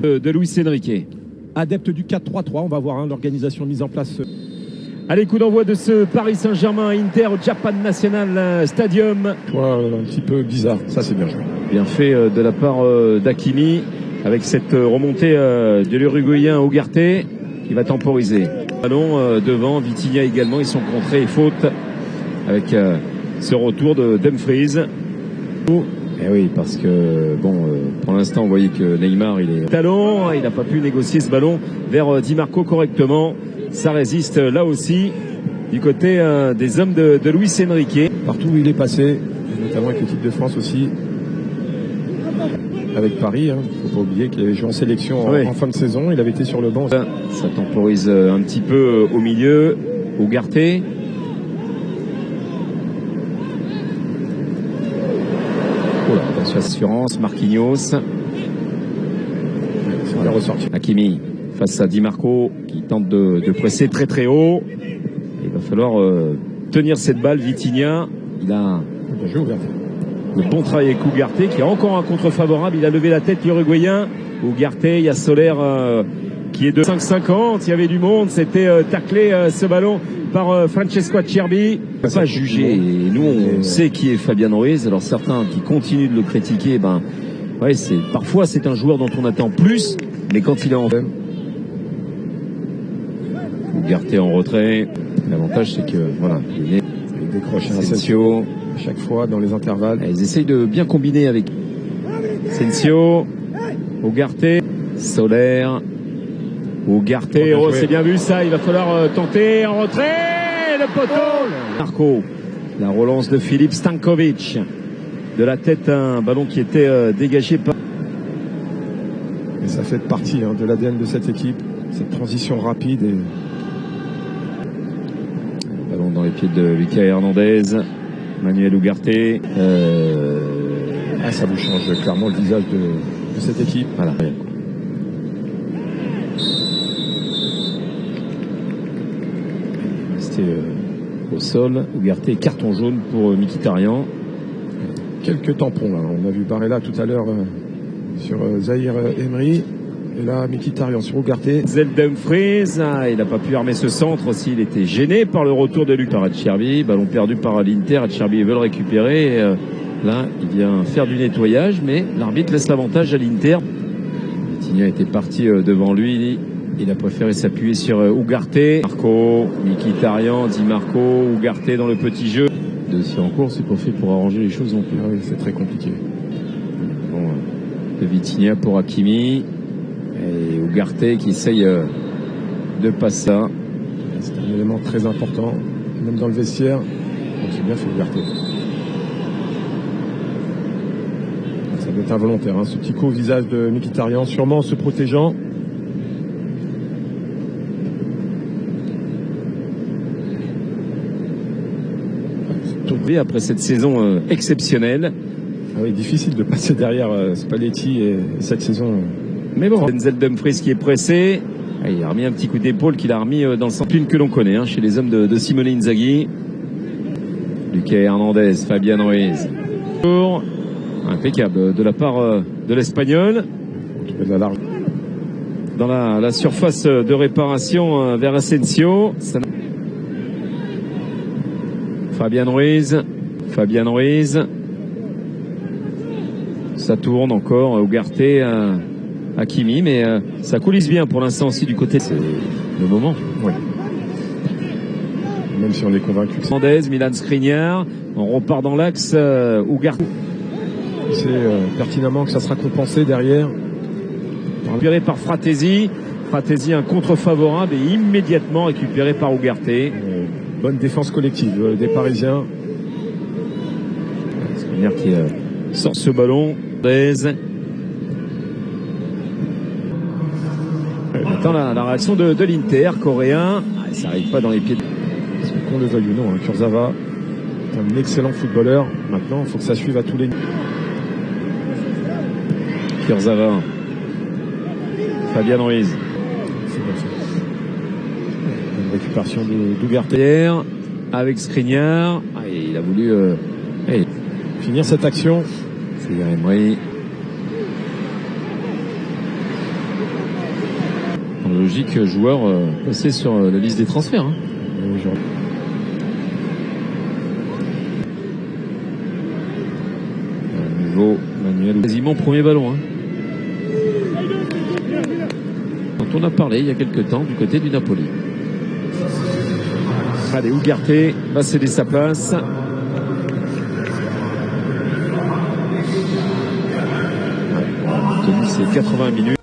de Luis Enrique. Adepte du 4-3-3, on va voir l'organisation mise en place. Allez, coup d'envoi de ce Paris Saint-Germain Inter au Japan National Stadium. Un petit peu bizarre, ça c'est bien joué. Bien fait de la part d'Hakimi, avec cette remontée de l'Uruguayen Ugarte qui va temporiser. Ballon devant, Vitinha également, ils sont contrés et faute avec ce retour de Dumfries. Et oui, parce que pour l'instant, on voyait que Neymar, il est talon, il n'a pas pu négocier ce ballon vers Di Marco correctement. Ça résiste là aussi du côté des hommes de Luis Enrique. Partout où il est passé, notamment avec l'équipe de France aussi, avec Paris, il ne faut pas oublier qu'il avait joué en sélection en fin de saison, il avait été sur le banc. Ça temporise un petit peu au milieu, Ugarte. Attention, assurance, Marquinhos. Il est ressorti. Hakimi face à Di Marco qui tente de presser très très haut. Il va falloir tenir cette balle. Vitinha, il a le bon travail avec Ugarte qui a encore un contre favorable. Il a levé la tête, l'Uruguayen. Ugarte, il y a Soler qui est de 5,50. Il y avait du monde, c'était taclé ce ballon par Francesco Acerbi. Pas jugé. Et nous, on sait qui est Fabian Ruiz. Alors certains qui continuent de le critiquer, parfois c'est un joueur dont on attend plus, mais quand il est en Ugarte en retrait. L'avantage c'est que il décroche Asensio à chaque fois dans les intervalles. Ils essayent de bien combiner avec Asensio, Ugarte, Soler, Ugarte. Oh, c'est bien vu ça. Il va falloir tenter en retrait. Le poteau. Marco. La relance de Filip Stankovic. De la tête, un ballon qui était dégagé par. Et ça fait partie de l'ADN de cette équipe. Cette transition rapide et. Ballon dans les pieds de Lucas Hernandez. Manuel Ugarte. Ça vous change clairement le visage de cette équipe. Voilà. C'était au sol. Ugarte, carton jaune pour Mkhitaryan. Quelques tampons là. On a vu Barella tout à l'heure sur Zahir Emery. Et là, Mkhitaryan sur Ugarte. Dumfries, il n'a pas pu armer ce centre aussi. Il était gêné par le retour de Lucas Acerbi. Ballon perdu par l'Inter. Acerbi veut le récupérer. Et, là, il vient faire du nettoyage, mais l'arbitre laisse l'avantage à l'Inter. Vitinha était parti devant lui. Il a préféré s'appuyer sur Ugarte. Marco, Mkhitaryan, Di Marco, Ugarte dans le petit jeu. En cours, c'est pas fait pour arranger les choses non plus. Oui, c'est très compliqué. De Vitinha pour Hakimi. Et Ugarte qui essaye de passer ça. C'est un élément très important, même dans le vestiaire. C'est bien fait Ugarte. Ça doit être involontaire, ce petit coup au visage de Mkhitaryan, sûrement en se protégeant. Après cette saison exceptionnelle. Ah oui, difficile de passer derrière Spalletti et cette saison. Mais bon, Denzel Dumfries qui est pressé. Il a remis un petit coup d'épaule qu'il a remis dans le centre que l'on connaît chez les hommes de Simone Inzaghi. Lucas Hernandez, Fabian Ruiz. Impeccable de la part de l'Espagnol. Dans la surface de réparation vers Asensio. Fabian Ruiz. Ça tourne encore. Ugarte, Hakimi, mais ça coulisse bien pour l'instant aussi du côté. C'est le moment. Oui. Même si on est convaincu. Hernandez, Milan Skriniar. On repart dans l'axe. Ugarte. C'est pertinemment que ça sera compensé derrière. Récupéré par Fratesi. Fratesi, un contre favorable et immédiatement récupéré par Ugarte. Bonne défense collective des Parisiens. Skriniar qui sort ce ballon. Attends la réaction de l'Inter, coréen. Ça n'arrive pas dans les pieds. Parce qu'on le veuille ou non, Kurzawa est un excellent footballeur. Maintenant, il faut que ça suive à tous les niveaux. Kurzawa. Fabian Ruiz. Une récupération d'Ugarte. Avec Skriniar. Il a voulu finir cette action. C'est Emery. logique joueur placé sur la liste des transferts. Hein. Nouveau Manuel, quasiment premier ballon. Hein. Dont on a parlé il y a quelques temps du côté du Napoli. Allez, Ugarte va céder sa place. Tenu ses 80 minutes.